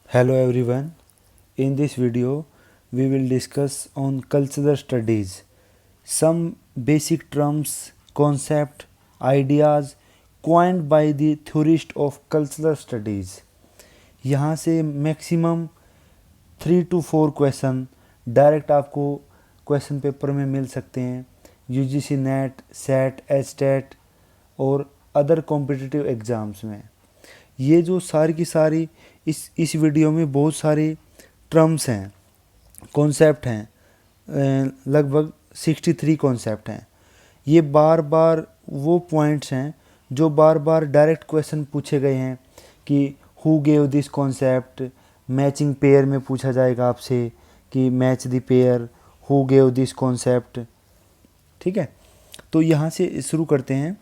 Hello everyone. In this video, we will discuss on cultural studies. Some basic terms, concept, ideas coined by the theorist of cultural studies. यहाँ से maximum 3 to 4 question direct आपको question paper में मिल सकते हैं UGC net, set, HTET और other competitive exams में। ये जो सारी की सारी इस वीडियो में बहुत सारे टर्म्स हैं, कॉन्सेप्ट हैं, लगभग 63 कॉन्सेप्ट हैं। ये बार बार वो पॉइंट्स हैं जो बार बार डायरेक्ट क्वेश्चन पूछे गए हैं कि who gave this concept. Matching pair में पूछा जाएगा आपसे कि match the pair, who gave this concept. ठीक है, तो यहाँ से शुरू करते हैं।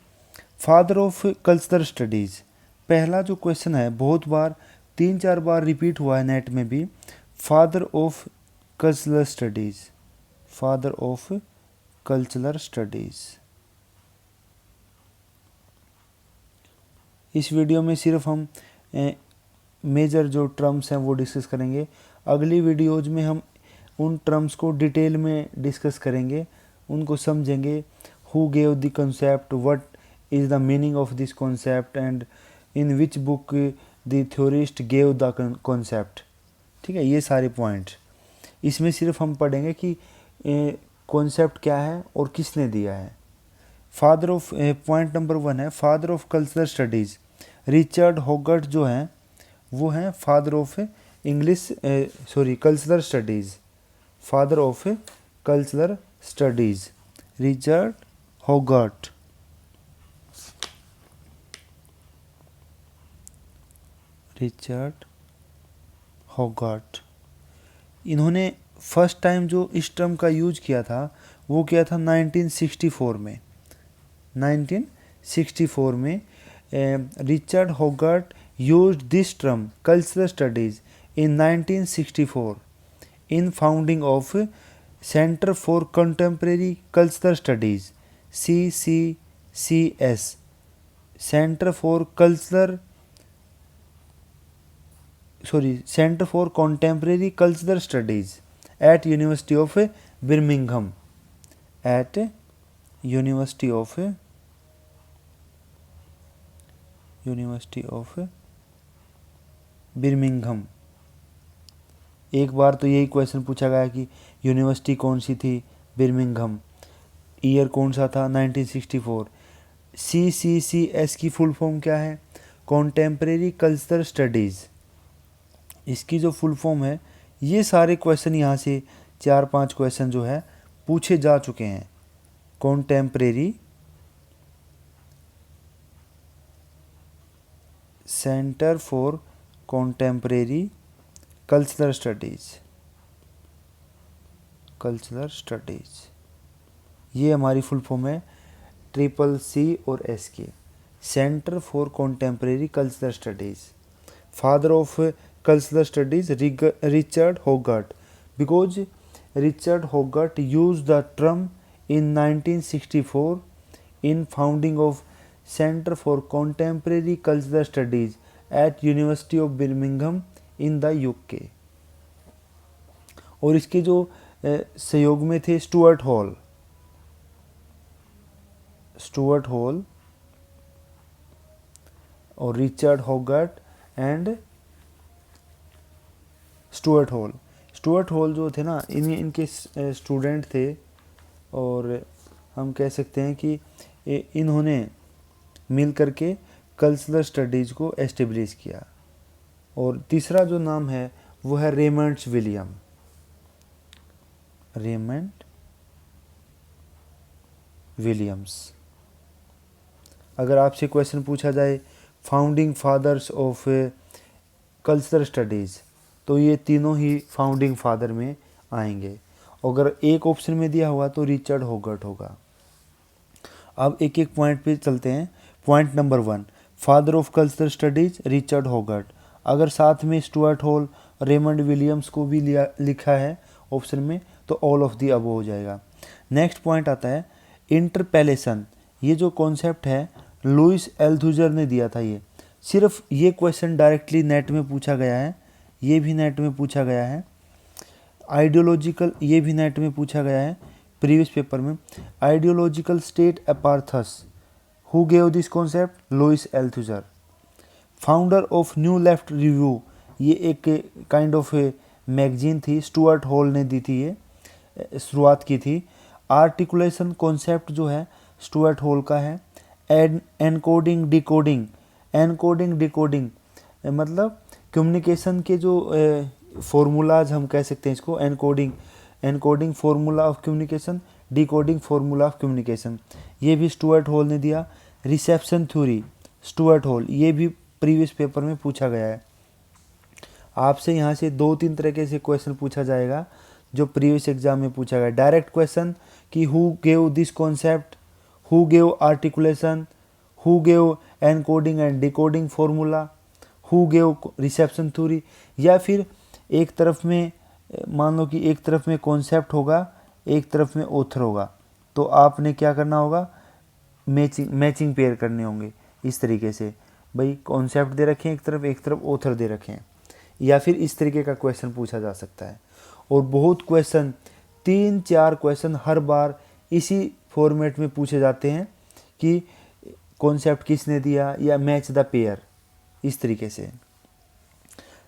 फादर ऑफ कल्चरल स्टडीज़, पहला जो क्वेश्चन है बहुत बार 3-4 बार रिपीट हुआ है नेट में भी। Father of cultural studies, father of cultural studies. इस वीडियो में सिर्फ हम मेजर जो टर्म्स हैं वो डिस्कस करेंगे। अगली वीडियोज में हम उन टर्म्स को डिटेल में डिस्कस करेंगे, उनको समझेंगे। Who gave the concept, what is the meaning of this concept and in which book the theorist gave the concept. ठीक है, ये सारे पॉइंट्स इसमें सिर्फ हम पढ़ेंगे कि कॉन्सेप्ट क्या है और किसने दिया है। फादर ऑफ पॉइंट नंबर 1 है father of cultural studies. Richard Hoggart जो हैं वो हैं father of cultural studies, father of cultural studies Richard Hoggart. Richard Hoggart, इन्होंने फर्स्ट टाइम जो इस टर्म का यूज किया था वो किया था 1964 में। 1964 में Richard होगर्ट used this term cultural studies in 1964 in founding of Center for Contemporary Cultural Studies, CCCS, Center for Contemporary Cultural Studies at University of Birmingham, at University of बिर्मिंघम। एक बार तो यही क्वेश्चन पूछा गया कि यूनिवर्सिटी कौन सी थी, बिर्मिंघम। ईयर कौन सा था, 1964। CCCS की फुल फॉर्म क्या है, कॉन्टेम्परेरी कल्चरल स्टडीज़। इसकी जो फुल फॉर्म है, ये सारे क्वेश्चन यहाँ से 4-5 क्वेश्चन जो है पूछे जा चुके हैं। Contemporary centre for contemporary cultural studies, cultural studies, ये हमारी फुल फॉर्म है CCC और S की, centre for contemporary cultural studies. Father of cultural studies Richard Hoggart, because Richard Hoggart use the term in 1964 in founding of Center for Contemporary Cultural Studies at University of Birmingham in the UK। और इसके जो सहयोग में थे Stuart hall और Richard होगर्ट and Stuart hall जो थे ना, इनके स्टूडेंट थे और हम कह सकते हैं कि इन्होंने मिल करके कल्चरल स्टडीज़ को एस्टेब्लिश किया। और तीसरा जो नाम है वो है रेमंड विलियम्स। अगर आपसे क्वेश्चन पूछा जाए founding fathers of cultural studies, तो ये तीनों ही फाउंडिंग फादर में आएंगे। अगर एक ऑप्शन में दिया हुआ तो रिचर्ड होगर्ट होगा। अब एक एक पॉइंट पे चलते हैं। Point number 1, father of cultural studies Richard Hoggart. अगर साथ में स्टुअर्ट हॉल, रेमंड विलियम्स को भी लिखा है ऑप्शन में तो ऑल ऑफ दी अबव हो जाएगा। नेक्स्ट पॉइंट आता है इंटरपेलेशन। ये जो कॉन्सेप्ट है लुइस एल्थुजर ने दिया था। ये सिर्फ ये क्वेश्चन डायरेक्टली नेट में पूछा गया है ये भी नेट में पूछा गया है। आइडियोलॉजिकल, ये भी नेट में पूछा गया है प्रीवियस पेपर में। Ideological state apparatus, who gave this concept? Louis Althusser. Founder of New Left Review, ये एक काइंड ऑफ मैगजीन थी, स्टुअर्ट हॉल ने दी थी, ये शुरुआत की थी। आर्टिकुलेशन कॉन्सेप्ट जो है स्टुअर्ट हॉल का है। एनकोडिंग डिकोडिंग, एनकोडिंग डिकोडिंग मतलब कम्युनिकेशन के जो फॉर्मूलाज हम कह सकते हैं इसको, encoding, encoding formula of communication, decoding formula of communication, ये भी स्टुअर्ट हॉल ने दिया। रिसेप्शन थ्योरी, स्टुअर्ट हॉल, ये भी प्रीवियस पेपर में पूछा गया है। आपसे यहाँ से 2-3 तरीके से क्वेश्चन पूछा जाएगा जो प्रीवियस एग्जाम में पूछा गया। डायरेक्ट क्वेश्चन कि who gave this concept, who gave articulation, who gave encoding and decoding formula, who gave reception theory. या फिर एक तरफ में मान लो कि एक तरफ में कॉन्सेप्ट होगा, एक तरफ में ऑथर होगा, तो आपने क्या करना होगा? मैचिंग पेयर करने होंगे इस तरीके से। भाई कॉन्सेप्ट दे रखे हैं एक तरफ ऑथर दे रखे हैं, या फिर इस तरीके का क्वेश्चन पूछा जा सकता है। और बहुत क्वेश्चन, 3-4 क्वेश्चन हर बार इसी फॉर्मेट में पूछे जाते हैं कि कॉन्सेप्ट किसने दिया या मैच द पेयर, इस तरीके से।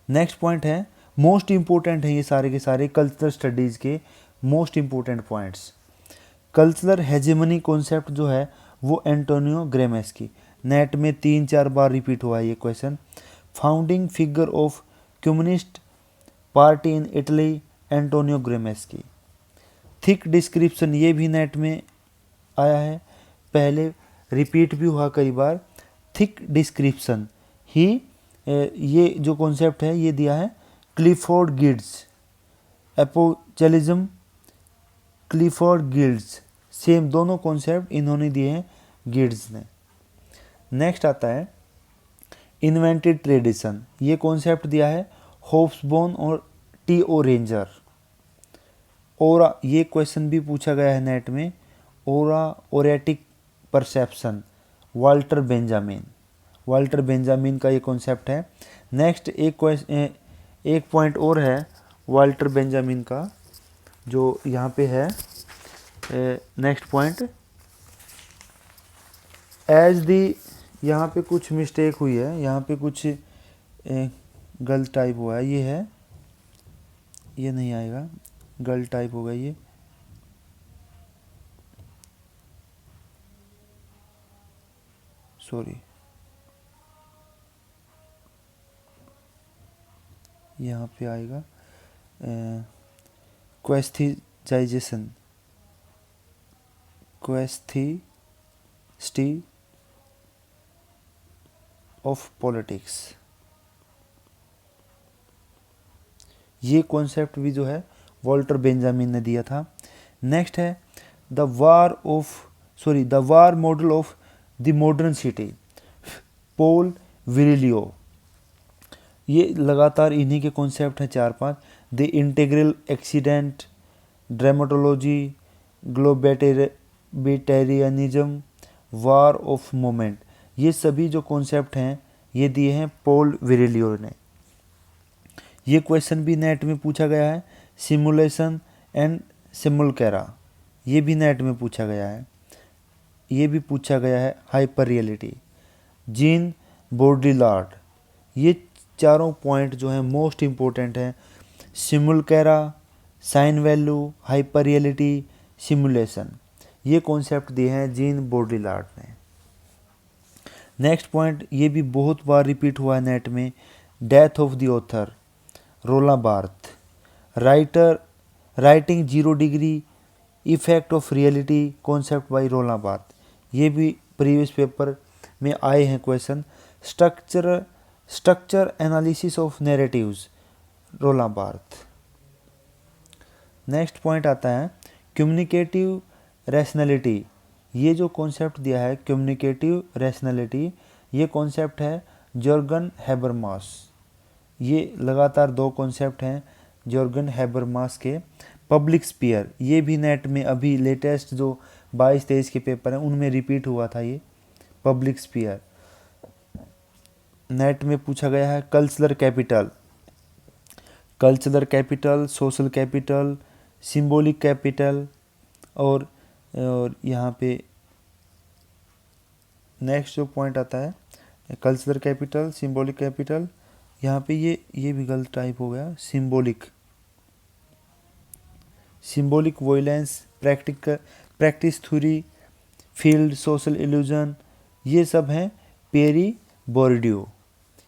नेक्स्ट पॉइंट है, मोस्ट इम्पोर्टेंट है ये सारे के सारे कल्चरल स्टडीज़ के most important points. Cultural hegemony concept जो है वो एंटोनियो ग्राम्स्की, नेट में 3-4 बार रिपीट हुआ है ये question. Founding figure of communist party in Italy, Antonio Gramsci. Thick description, ये भी नेट में आया है, पहले रिपीट भी हुआ कई बार। थिक डिस्क्रिप्शन ही ये जो कॉन्सेप्ट है ये दिया है क्लिफोर्ड गिड्स। एपोचलिज्म, क्लिफोर्ड गिड्स, सेम दोनों कॉन्सेप्ट इन्होंने दिए हैं गिड्स ने। नेक्स्ट आता है इन्वेंटेड ट्रेडिशन, ये कॉन्सेप्ट दिया है होब्सबॉर्न और T.O. रेंजर। ओरा, ये क्वेश्चन भी पूछा गया है नेट में, aura auratic perception, Walter Benjamin, Walter Benjamin का ये कॉन्सेप्ट है। नेक्स्ट एक पॉइंट और है वाल्टर बेंजामिन का जो यहाँ पे है। नेक्स्ट पॉइंट, एज दी, यहाँ पे कुछ मिस्टेक हुई है, यहाँ पे कुछ गलत टाइप हुआ है, ये है, ये नहीं आएगा, गलत टाइप होगा ये, सॉरी, यहाँ पे आएगा क्वेस्थीजाइजेशन, क्वेस्थिस्टी ऑफ पॉलिटिक्स, ये कॉन्सेप्ट भी जो है वाल्टर बेंजामिन ने दिया था। नेक्स्ट है the war model of the modern city, Paul Virilio. ये लगातार इन्हीं के कॉन्सेप्ट हैं 4-5। The integral accident, dromology, globalitarianism, war of moment, ये सभी जो कॉन्सेप्ट हैं ये दिए हैं पॉल विरिलियो ने। ये क्वेश्चन भी नेट में पूछा गया है। सिमुलेशन एंड सिमुलकैरा, ये भी नेट में पूछा गया है। ये भी पूछा गया है हाइपर रियलिटी, जीन बॉड्रिलार्ड। ये चारों पॉइंट जो हैं मोस्ट इम्पोर्टेंट हैं। Simulacra, sign value, hyper reality, simulation, ये कॉन्सेप्ट दिए हैं जीन बॉड्रिलार्ड ने। नेक्स्ट पॉइंट, ये भी बहुत बार रिपीट हुआ है नेट में, death of the author, Roland Barthes. Writing 0 degree effect of reality, concept by Roland Barthes, ये भी प्रीवियस पेपर में आए हैं question. Structure analysis of narratives, Roland Barthes. Next point आता है कम्युनिकेटिव रैशनैलिटी, ये जो कॉन्सेप्ट दिया है कम्युनिकेटिव रैशनैलिटी, ये कॉन्सेप्ट है जॉर्गन हैबरमास। ये लगातार 2 कॉन्सेप्ट हैं जॉर्गन हैबरमास के। पब्लिक स्पीयर, ये भी नेट में अभी लेटेस्ट जो 22-23 के पेपर हैं उनमें रिपीट हुआ था ये पब्लिक स्पीयर, नेट में पूछा गया है। Cultural capital, cultural capital, social capital, symbolic capital, और यहाँ पे नेक्स्ट जो पॉइंट आता है कल्चरल कैपिटल, सिंबॉलिक कैपिटल, यहाँ पे ये भी गलत टाइप हो गया, symbolic violence, practice theory, field social illusion, ये सब हैं पियरी बोर्डियो।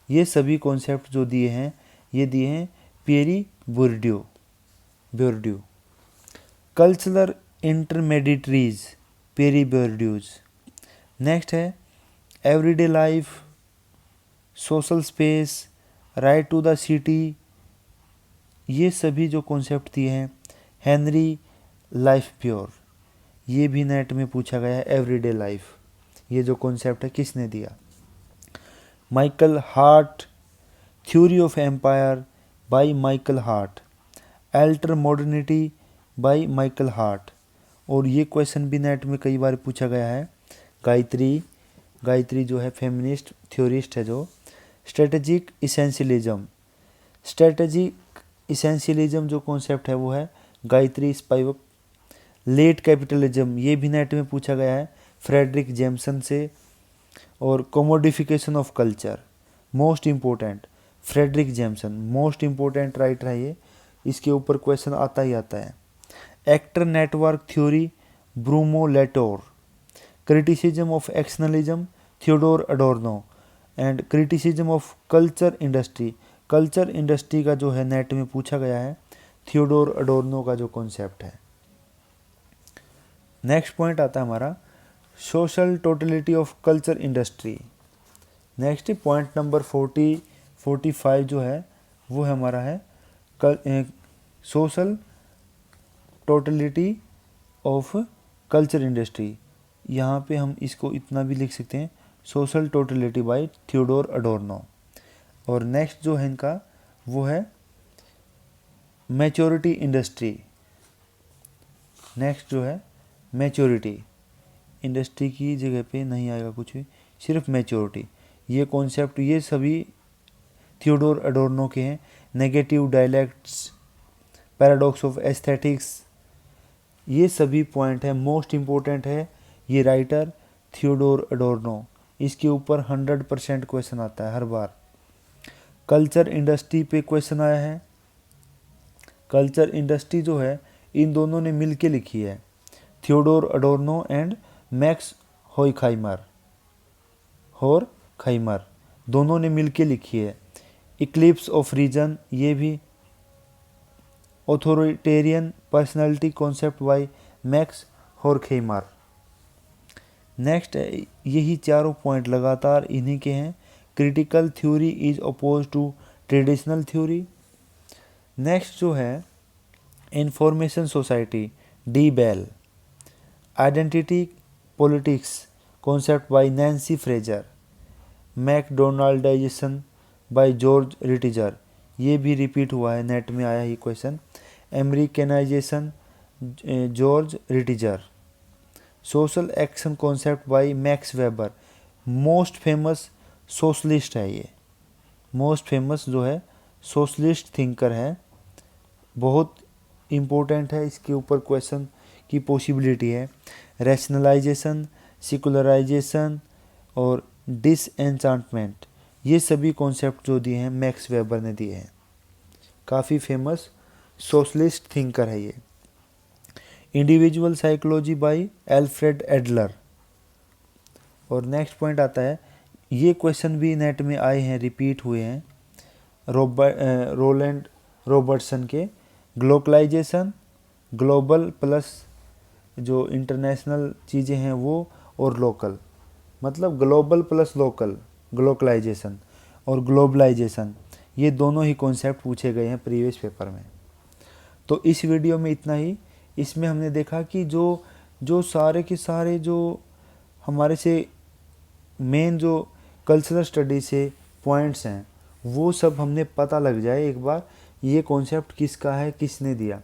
ये सभी कॉन्सेप्ट जो दिए हैं ये दिए हैं Pierre Bourdieu. Cultural intermediaries, Pierre Bourdieu's. Next है everyday life, social space, right to the city, ये सभी जो कॉन्सेप्ट दिए हैं हेनरी लाइफ प्योर। ये भी नेट में पूछा गया है, एवरीडे लाइफ, ये जो कॉन्सेप्ट है किसने दिया? Michael Hardt, theory of empire by Michael Hardt, alter modernity by Michael Hardt. और ये क्वेश्चन भी नेट में कई बार पूछा गया है। गायत्री जो है फेमिनिस्ट थ्योरिस्ट है जो। स्ट्रेटेजिक इसेंशियलिज्म जो कॉन्सेप्ट है वो है गायत्री स्पाइवक। लेट कैपिटलिज्म, ये भी नेट में पूछा गया है फ्रेडरिक जेम्सन से। और commodification of culture, most important Fredric Jameson, most important writer है ये, इसके ऊपर क्वेश्चन आता ही आता है। Actor network theory, Bruno Latour. Criticism of actionalism, Theodor Adorno. And criticism of culture industry, culture industry का जो है नेट में पूछा गया है थियोडोर अडोर्नो का जो कॉन्सेप्ट है। नेक्स्ट पॉइंट आता है हमारा social totality of culture industry. Next point number 45 जो है वो है हमारा है social totality of culture industry. यहाँ पे हम इसको इतना भी लिख सकते हैं, सोशल टोटलिटी बाय थियोडोर अडोर्नो। और नेक्स्ट जो है इनका वो है मैच्योरिटी इंडस्ट्री। नेक्स्ट जो है मैच्योरिटी इंडस्ट्री की जगह पे नहीं आएगा कुछ भी, सिर्फ मैच्योरिटी। ये कॉन्सेप्ट ये सभी थियोडोर अडोर्नो के हैं। Negative dialects, paradox of aesthetics, ये सभी पॉइंट है, मोस्ट इम्पोर्टेंट है। ये राइटर थियोडोर अडोर्नो, इसके ऊपर 100% क्वेश्चन आता है हर बार। कल्चर इंडस्ट्री पे क्वेश्चन आया है। कल्चर इंडस्ट्री जो है इन दोनों ने मिल के लिखी है, थियोडोर अडोर्नो एंड मैक्स होरखाइमर दोनों ने मिल के लिखी है। इक्लिप्स ऑफ रीजन, ये भी authoritarian personality concept by Max Horkheimer. Next यही चारों पॉइंट लगातार इन्हीं के हैं। Critical theory is oppose to traditional theory. Next जो है information society, D Bell. Identity politics concept by Nancy Fraser. McDonaldization by George Ritzer, ये भी रिपीट हुआ है, नेट में आया ही question. Americanization George Ritzer. Social action concept by Max Weber, most famous socialist है ये, मोस्ट फेमस जो है सोशलिस्ट थिंकर है, बहुत इम्पोर्टेंट है, इसके ऊपर क्वेश्चन की पॉसिबिलिटी है। रैशनलाइजेशन, सेकुलराइजेशन और डिसएन्चांटमेंट, ये सभी कॉन्सेप्ट जो दिए हैं मैक्स वेबर ने दिए हैं, काफ़ी फेमस सोशलिस्ट थिंकर है ये। Individual psychology bye Alfred Adler. और नेक्स्ट पॉइंट आता है, ये क्वेश्चन भी नेट में आए हैं, रिपीट हुए हैं, रोलैंड रॉबर्टसन के। ग्लोबलाइजेशन, ग्लोबल प्लस जो इंटरनेशनल चीज़ें हैं वो, और लोकल, मतलब ग्लोबल प्लस लोकल, ग्लोबलाइजेशन और ग्लोबलाइजेशन, ये दोनों ही कॉन्सेप्ट पूछे गए हैं प्रीवियस पेपर में। तो इस वीडियो में इतना ही। इसमें हमने देखा कि जो सारे के सारे जो हमारे से मेन जो कल्चरल स्टडी से पॉइंट्स हैं वो सब हमने पता लग जाए एक बार, ये कॉन्सेप्ट किसका है, किसने दिया।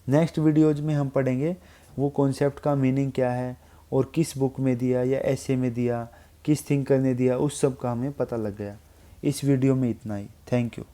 नेक्स्ट वीडियोज में हम पढ़ेंगे वो कॉन्सेप्ट का मीनिंग क्या है और किस बुक में दिया या ऐसे में दिया, किस थिंकर ने दिया, उस सब का हमें पता लग गया। इस वीडियो में इतना ही। Thank you.